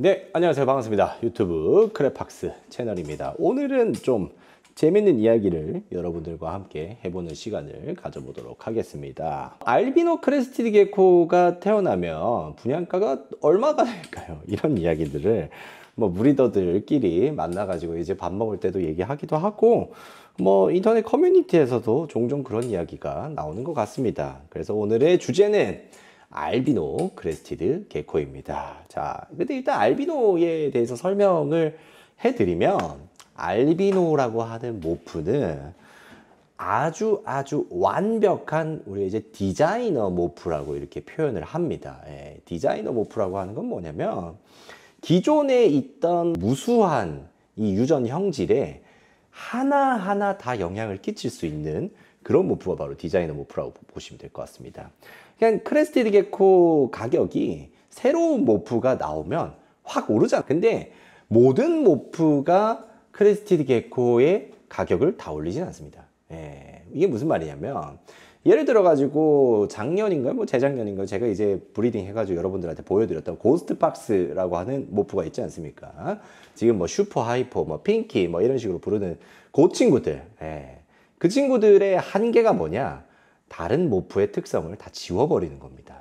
네, 안녕하세요. 반갑습니다. 유튜브 크레팍스 채널입니다. 오늘은 좀 재밌는 이야기를 여러분들과 함께 해보는 시간을 가져보도록 하겠습니다. 알비노 크레스티드 게코가 태어나면 분양가가 얼마가 될까요? 이런 이야기들을 무리더들끼리 만나가지고 이제 밥 먹을 때도 얘기하기도 하고 인터넷 커뮤니티에서도 종종 그런 이야기가 나오는 것 같습니다. 그래서 오늘의 주제는 알비노 크레스티드 게코입니다. 자, 근데 일단 알비노에 대해서 설명을 해드리면, 알비노라고 하는 모프는 아주 완벽한 우리 이제 디자이너 모프라고 이렇게 표현을 합니다. 디자이너 모프라고 하는 건 뭐냐면, 기존에 있던 무수한 이 유전 형질에 하나하나 다 영향을 끼칠 수 있는 그런 모프가 바로 디자이너 모프라고 보시면 될 것 같습니다. 그냥 크레스티드 게코 가격이 새로운 모프가 나오면 확 오르잖아. 근데 모든 모프가 크레스티드 게코의 가격을 다 올리진 않습니다. 이게 무슨 말이냐면, 예를 들어 가지고 작년인가 재작년인가 제가 이제 브리딩 해가지고 여러분들한테 보여드렸던 고스트박스라고 하는 모프가 있지 않습니까? 지금 슈퍼 하이퍼 핑키 이런 식으로 부르는 그 친구들, 그 친구들의 한계가 뭐냐? 다른 모프의 특성을 다 지워버리는 겁니다.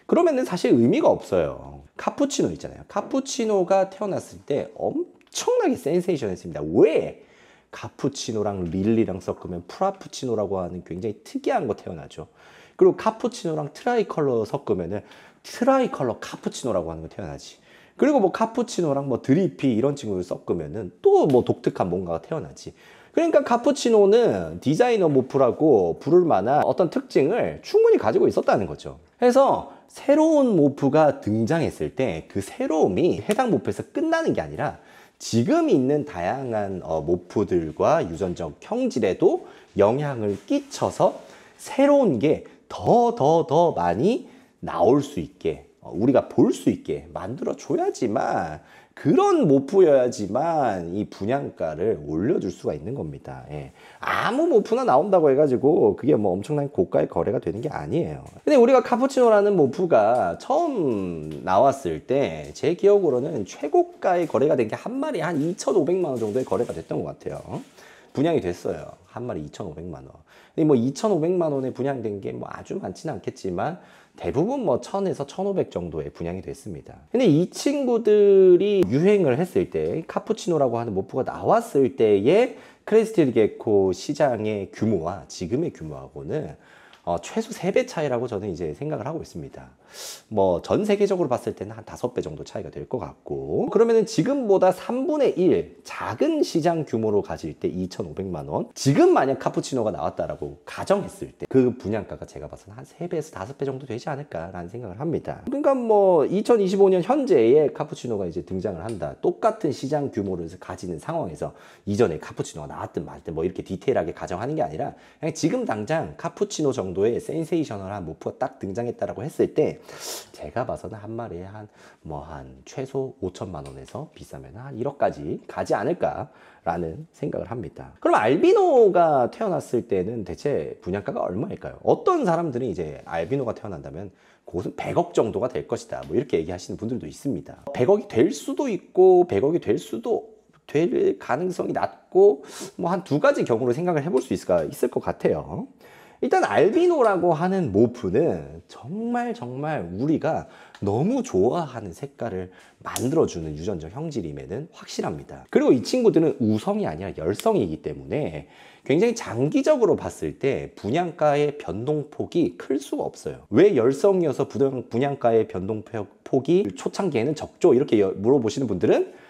그러면은 사실 의미가 없어요. 카푸치노 있잖아요. 카푸치노가 태어났을 때 엄청나게 센세이션했습니다. 왜? 카푸치노랑 릴리랑 섞으면 프라푸치노라고 하는 굉장히 특이한 거 태어나죠. 그리고 카푸치노랑 트라이컬러 섞으면은 트라이컬러 카푸치노라고 하는 거 태어나지. 그리고 카푸치노랑 드리피 이런 친구를 섞으면은 또 독특한 뭔가가 태어나지. 그러니까 카푸치노는 디자이너 모프라고 부를 만한 어떤 특징을 충분히 가지고 있었다는 거죠. 그래서 새로운 모프가 등장했을 때 그 새로움이 해당 모프에서 끝나는 게 아니라 지금 있는 다양한 모프들과 유전적 형질에도 영향을 끼쳐서 새로운 게 더 많이 나올 수 있게, 우리가 볼 수 있게 만들어 줘야지만, 그런 모프여야지만 이 분양가를 올려줄 수가 있는 겁니다. 아무 모프나 나온다고 해가지고 그게 엄청난 고가의 거래가 되는 게 아니에요. 근데 우리가 카푸치노라는 모프가 처음 나왔을 때 제 기억으로는 최고가의 거래가 된 게 한 마리 한 2,500만 원 정도의 거래가 됐던 것 같아요. 분양이 됐어요. 한 마리 2,500만 원. 근데 2,500만 원에 분양된 게 아주 많지는 않겠지만 대부분 1,000에서 1,500 정도의 분양이 됐습니다. 근데 이 친구들이 유행을 했을 때, 카푸치노라고 하는 모프가 나왔을 때의 크레스티드 게코 시장의 규모와 지금의 규모하고는 최소 3배 차이라고 저는 이제 생각을 하고 있습니다. 전 세계적으로 봤을 때는 한 5배 정도 차이가 될 것 같고, 그러면은 지금보다 3분의 1 작은 시장 규모로 가질 때 2,500만 원, 지금 만약 카푸치노가 나왔다라고 가정했을 때 그 분양가가 제가 봐서는 한 3배에서 5배 정도 되지 않을까라는 생각을 합니다. 그러니까 2025년 현재의 카푸치노가 이제 등장을 한다. 똑같은 시장 규모를 가지는 상황에서 이전에 카푸치노가 나왔든 말든 이렇게 디테일하게 가정하는 게 아니라, 그냥 지금 당장 카푸치노 정도의 센세이셔널한 모프가 딱 등장했다라고 했을 때 제가 봐서는 한 마리에 한 최소 5천만 원에서 비싸면 한 1억까지 가지 않을까라는 생각을 합니다. 그럼 알비노가 태어났을 때는 대체 분양가가 얼마일까요? 어떤 사람들은 이제 알비노가 태어난다면 그것은 100억 정도가 될 것이다, 이렇게 얘기하시는 분들도 있습니다. 100억이 될 수도 있고 100억이 될 가능성이 낮고 한 두 가지 경우로 생각을 해볼 수 있을 것 같아요. 일단 알비노라고 하는 모프는 정말 우리가 너무 좋아하는 색깔을 만들어주는 유전적 형질임에는 확실합니다. 그리고 이 친구들은 우성이 아니라 열성이기 때문에 굉장히 장기적으로 봤을 때 분양가의 변동폭이 클 수가 없어요. 왜 열성이어서 분양가의 변동폭이 초창기에는 적죠? 이렇게 물어보시는 분들은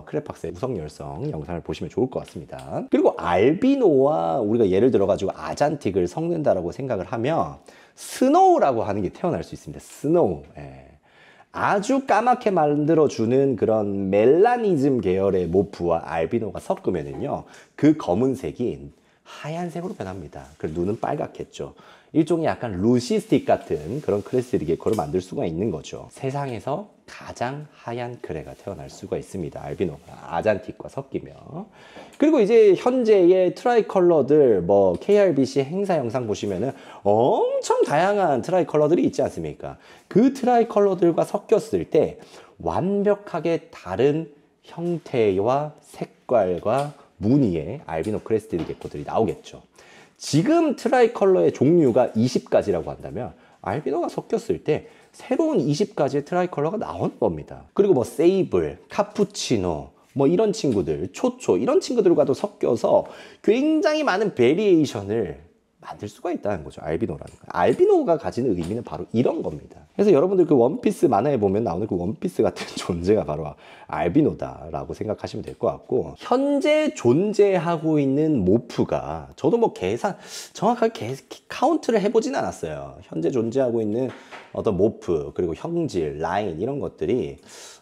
크레팍스의 우성열성 영상을 보시면 좋을 것 같습니다. 그리고 알비노와 우리가 예를 들어가지고 아잔틱을 섞는다라고 생각을 하면 스노우라고 하는 게 태어날 수 있습니다. 스노우. 아주 까맣게 만들어주는 그런 멜라니즘 계열의 모프와 알비노가 섞으면은요, 그 검은색이 하얀색으로 변합니다. 그리고 눈은 빨갛겠죠. 일종의 약간 루시스틱 같은 그런 크레스티드 게코를 만들 수가 있는 거죠. 세상에서 가장 하얀 그레가 태어날 수가 있습니다. 알비노가 아잔틱과 섞이면. 그리고 이제 현재의 트라이컬러들 KRBC 행사 영상 보시면은 엄청 다양한 트라이컬러들이 있지 않습니까? 그 트라이컬러들과 섞였을 때 완벽하게 다른 형태와 색깔과 무늬의 알비노 크레스티드 게코들이 나오겠죠. 지금 트라이컬러의 종류가 20가지라고 한다면 알비노가 섞였을 때 새로운 20가지의 트라이컬러가 나오는 겁니다. 그리고 뭐 세이블, 카푸치노, 뭐 이런 친구들, 초초 이런 친구들과도 섞여서 굉장히 많은 베리에이션을 만들 수가 있다는 거죠. 알비노라는 거. 알비노가 가지는 의미는 바로 이런 겁니다. 그래서 여러분들 그 원피스 만화에 보면 나오는 그 원피스 같은 존재가 바로 알비노다라고 생각하시면 될 것 같고, 현재 존재하고 있는 모프가 저도 뭐 정확하게 카운트를 해보진 않았어요. 현재 존재하고 있는 어떤 모프, 그리고 형질, 라인 이런 것들이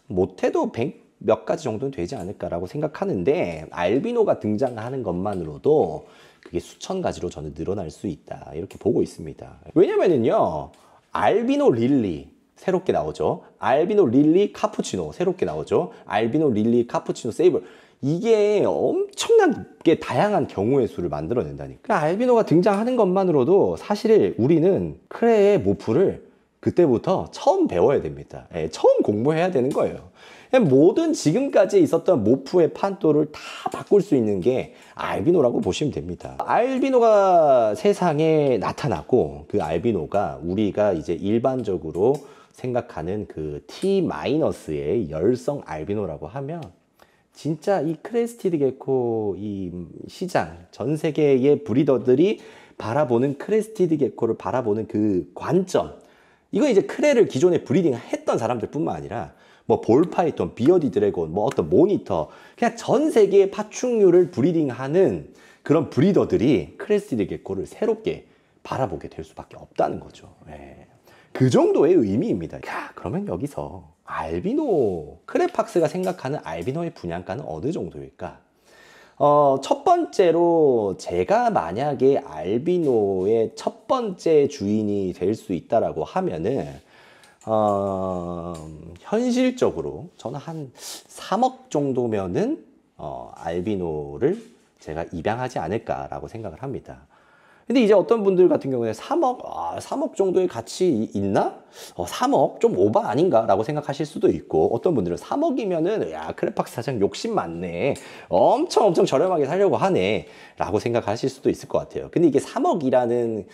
못해도 100 몇 가지 정도는 되지 않을까라고 생각하는데, 알비노가 등장하는 것만으로도 그게 수천 가지로 저는 늘어날 수 있다 이렇게 보고 있습니다. 왜냐면은요, 알비노 릴리 새롭게 나오죠. 알비노 릴리 카푸치노 새롭게 나오죠. 알비노 릴리 카푸치노 세이블, 이게 엄청나게 다양한 경우의 수를 만들어낸다니까. 알비노가 등장하는 것만으로도 사실 우리는 크레의 모프를 그때부터 처음 배워야 됩니다. 처음 공부해야 되는 거예요. 모든 지금까지 있었던 모프의 판도를 다 바꿀 수 있는 게 알비노라고 보시면 됩니다. 알비노가 세상에 나타나고, 그 알비노가 우리가 이제 일반적으로 생각하는 그 T-의 열성 알비노라고 하면, 진짜 이 크레스티드 게코 이 시장, 전 세계의 브리더들이 바라보는 크레스티드 게코를 바라보는 그 관점, 이건 이제 크레를 기존에 브리딩 했던 사람들 뿐만 아니라 뭐 볼파이톤, 비어디 드래곤, 뭐 어떤 모니터, 그냥 전 세계의 파충류를 브리딩하는 그런 브리더들이 크레스티드 게코를 새롭게 바라보게 될 수밖에 없다는 거죠. 그 정도의 의미입니다. 야, 그러면 여기서 알비노, 크레팍스가 생각하는 알비노의 분양가는 어느 정도일까? 첫 번째로 제가 만약에 알비노의 첫 번째 주인이 될 수 있다라고 하면은, 현실적으로 저는 한 3억 정도면은 알비노를 제가 입양하지 않을까라고 생각을 합니다. 근데 이제 어떤 분들 같은 경우에 3억 정도의 가치 있나? 3억 좀 오바 아닌가? 라고 생각하실 수도 있고, 어떤 분들은 3억이면은 야, 크레팍스 사장 욕심 많네, 엄청 저렴하게 살려고 하네 라고 생각하실 수도 있을 것 같아요. 근데 이게 3억이라는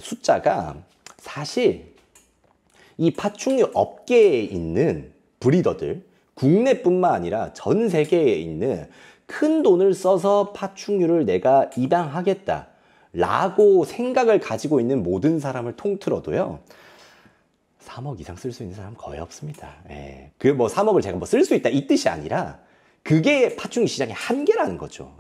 숫자가 사실 이 파충류 업계에 있는 브리더들, 국내뿐만 아니라 전 세계에 있는 큰 돈을 써서 파충류를 내가 입양하겠다 라고 생각을 가지고 있는 모든 사람을 통틀어도요, 3억 이상 쓸 수 있는 사람 거의 없습니다. 그 뭐 3억을 제가 뭐 쓸 수 있다 이 뜻이 아니라, 그게 파충류 시장의 한계라는 거죠.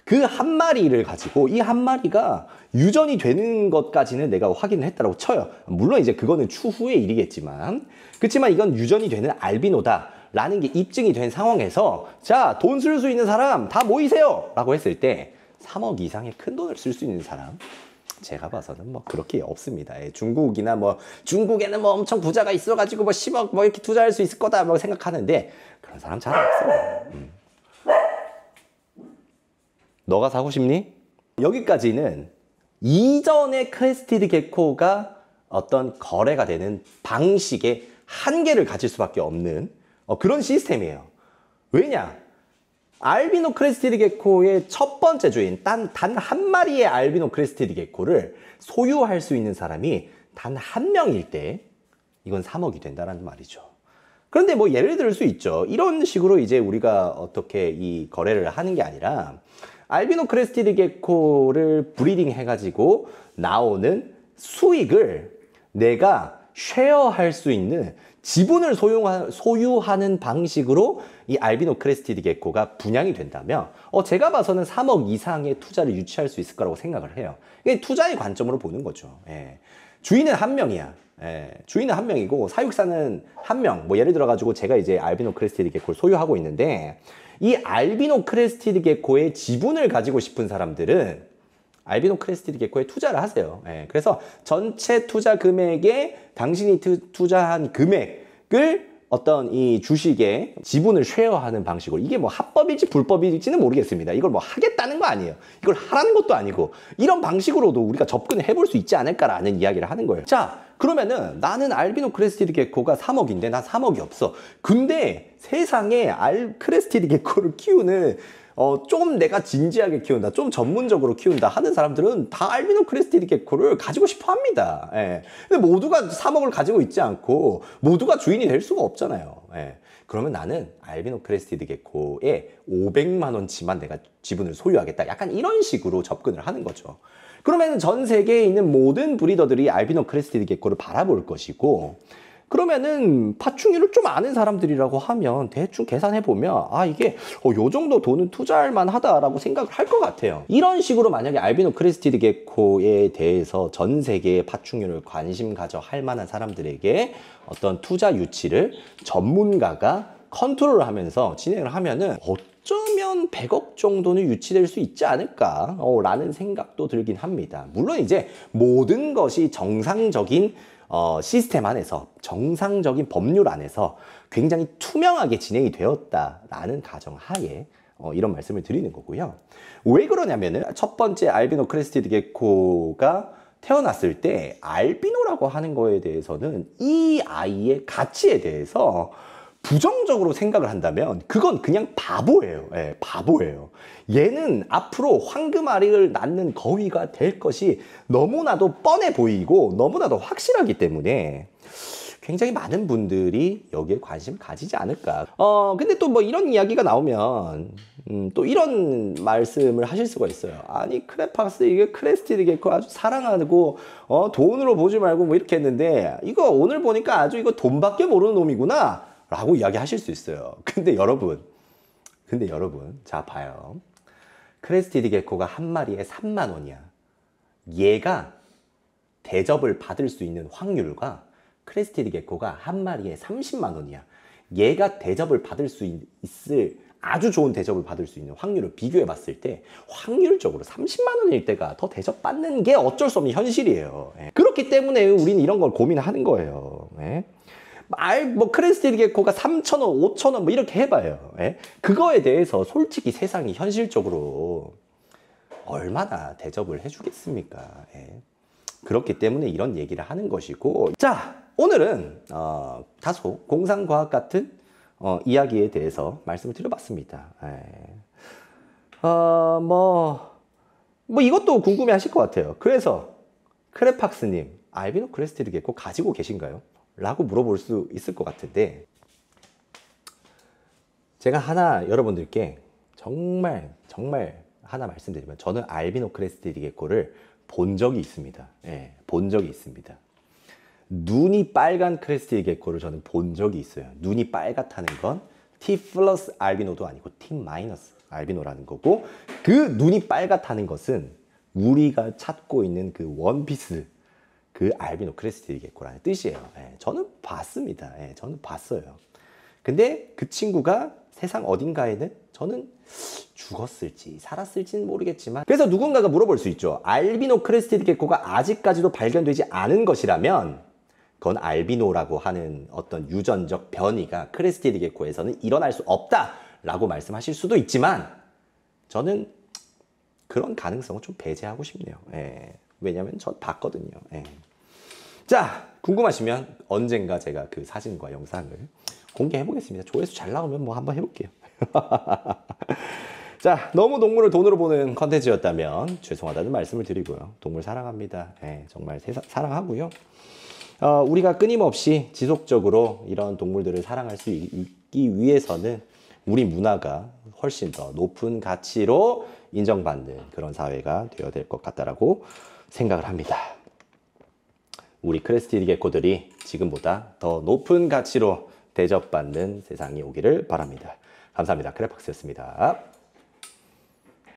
그 한 마리를 가지고 이 한 마리가 유전이 되는 것까지는 내가 확인을 했다라고 쳐요. 물론 이제 그거는 추후의 일이겠지만, 그렇지만 이건 유전이 되는 알비노다 라는 게 입증이 된 상황에서, 자, 돈 쓸 수 있는 사람 다 모이세요 라고 했을 때 3억 이상의 큰 돈을 쓸 수 있는 사람, 제가 봐서는 뭐 그렇게 없습니다. 중국이나 뭐 중국에는 뭐 엄청 부자가 있어가지고 뭐 10억 뭐 이렇게 투자할 수 있을 거다 뭐 생각하는데, 그런 사람 잘 없어요. 너가 사고 싶니? 여기까지는 이전의 크레스티드 게코가 어떤 거래가 되는 방식의 한계를 가질 수밖에 없는 그런 시스템이에요. 왜냐? 알비노 크레스티드 게코의 첫 번째 주인, 단 한 마리의 알비노 크레스티드 게코를 소유할 수 있는 사람이 단 한 명일 때 이건 3억이 된다는 말이죠. 그런데 뭐 예를 들 수 있죠. 이런 식으로 이제 우리가 어떻게 이 거래를 하는 게 아니라, 알비노 크레스티드 게코를 브리딩 해가지고 나오는 수익을 내가 쉐어할 수 있는 지분을 소유하는 방식으로 이 알비노 크레스티드 게코가 분양이 된다면, 제가 봐서는 3억 이상의 투자를 유치할 수 있을 거라고 생각을 해요. 이게 투자의 관점으로 보는 거죠. 주인은 한 명이야. 주인은 한 명이고 사육사는 한 명. 뭐 예를 들어 가지고 제가 이제 알비노 크레스티드 게코를 소유하고 있는데, 이 알비노 크레스티드 게코의 지분을 가지고 싶은 사람들은 알비노 크레스티드 게코에 투자를 하세요. 그래서 전체 투자 금액에 당신이 투자한 금액을 어떤 이 주식의 지분을 쉐어하는 방식으로, 이게 뭐 합법일지 불법일지는 모르겠습니다. 이걸 뭐 하겠다는 거 아니에요. 이걸 하라는 것도 아니고, 이런 방식으로도 우리가 접근을 해볼 수 있지 않을까라는 이야기를 하는 거예요. 자, 그러면은 나는 알비노 크레스티드 게코가 3억인데 난 3억이 없어. 근데 세상에 크레스티드 게코를 키우는 좀 내가 진지하게 키운다, 좀 전문적으로 키운다 하는 사람들은 다 알비노 크레스티드 게코를 가지고 싶어 합니다. 예. 근데 모두가 3억을 가지고 있지 않고 모두가 주인이 될 수가 없잖아요. 예. 그러면 나는 알비노 크레스티드 게코에 500만 원치만 내가 지분을 소유하겠다. 약간 이런 식으로 접근을 하는 거죠. 그러면 전 세계에 있는 모든 브리더들이 알비노 크레스티드 게코를 바라볼 것이고, 그러면은 파충류를 좀 아는 사람들이라고 하면 대충 계산해 보면 이게 요 정도 돈은 투자할 만하다라고 생각을 할 것 같아요. 이런 식으로 만약에 알비노 크레스티드 게코에 대해서 전 세계의 파충류를 관심 가져 할 만한 사람들에게 어떤 투자 유치를 전문가가 컨트롤을 하면서 진행을 하면은 어쩌면 100억 정도는 유치될 수 있지 않을까 라는 생각도 들긴 합니다. 물론 이제 모든 것이 정상적인 시스템 안에서, 정상적인 법률 안에서 굉장히 투명하게 진행이 되었다라는 가정하에 이런 말씀을 드리는 거고요. 왜 그러냐면은 첫 번째 알비노 크레스티드 게코가 태어났을 때 알비노라고 하는 거에 대해서는 이 아이의 가치에 대해서 부정적으로 생각을 한다면 그건 그냥 바보예요. 예, 바보예요. 얘는 앞으로 황금알을 낳는 거위가 될 것이 너무나도 뻔해 보이고 너무나도 확실하기 때문에 굉장히 많은 분들이 여기에 관심을 가지지 않을까. 근데 또 뭐 이런 이야기가 나오면 또 이런 말씀을 하실 수가 있어요. 아니 크레팍스 이게 크레스티드 게코 아주 사랑하고 돈으로 보지 말고 뭐 이렇게 했는데 이거 오늘 보니까 아주 이거 돈밖에 모르는 놈이구나 라고 이야기하실 수 있어요. 근데 여러분 자 봐요. 크레스티드 게코가 한 마리에 3만 원이야. 얘가 대접을 받을 수 있는 확률과 크레스티드 게코가 한 마리에 30만 원이야. 얘가 대접을 받을 수 있을, 아주 좋은 대접을 받을 수 있는 확률을 비교해 봤을 때 확률적으로 30만 원일 때가 더 대접받는 게 어쩔 수 없는 현실이에요. 그렇기 때문에 우리는 이런 걸 고민하는 거예요. 뭐 크레스티드 게코가 3,000원, 5,000원 뭐 이렇게 해봐요. 그거에 대해서 솔직히 세상이 현실적으로 얼마나 대접을 해주겠습니까? 그렇기 때문에 이런 얘기를 하는 것이고, 자 오늘은 다소 공상과학 같은 이야기에 대해서 말씀을 드려봤습니다. 뭐 이것도 궁금해 하실 것 같아요. 그래서 크레팍스님 알비노 크레스티드 게코 가지고 계신가요? 라고 물어볼 수 있을 것 같은데, 제가 하나 여러분들께 정말 하나 말씀드리면 저는 알비노 크레스티드 게코를 본 적이 있습니다. 본 적이 있습니다. 눈이 빨간 크레스티드 게코를 저는 본 적이 있어요. 눈이 빨갛다는 건 T 플러스 알비노도 아니고 T 마이너스 알비노라는 거고, 그 눈이 빨갛다는 것은 우리가 찾고 있는 그 원피스, 그 알비노 크레스티드 게코라는 뜻이에요. 저는 봤습니다. 저는 봤어요. 근데 그 친구가 세상 어딘가에는 저는 죽었을지 살았을지는 모르겠지만, 그래서 누군가가 물어볼 수 있죠. 알비노 크레스티드 게코가 아직까지도 발견되지 않은 것이라면 그건 알비노라고 하는 어떤 유전적 변이가 크레스티드 게코에서는 일어날 수 없다라고 말씀하실 수도 있지만, 저는 그런 가능성은 좀 배제하고 싶네요. 왜냐면 전 봤거든요. 자, 궁금하시면 언젠가 제가 그 사진과 영상을 공개해 보겠습니다. 조회수 잘 나오면 뭐 한번 해볼게요. 자, 너무 동물을 돈으로 보는 컨텐츠였다면 죄송하다는 말씀을 드리고요. 동물 사랑합니다. 정말 사랑하고요. 우리가 끊임없이 지속적으로 이런 동물들을 사랑할 수 있기 위해서는 우리 문화가 훨씬 더 높은 가치로 인정받는 그런 사회가 되어야 될 것 같다라고 생각을 합니다. 우리 크레스티드 게코들이 지금보다 더 높은 가치로 대접받는 세상이 오기를 바랍니다. 감사합니다. 크레팍스였습니다.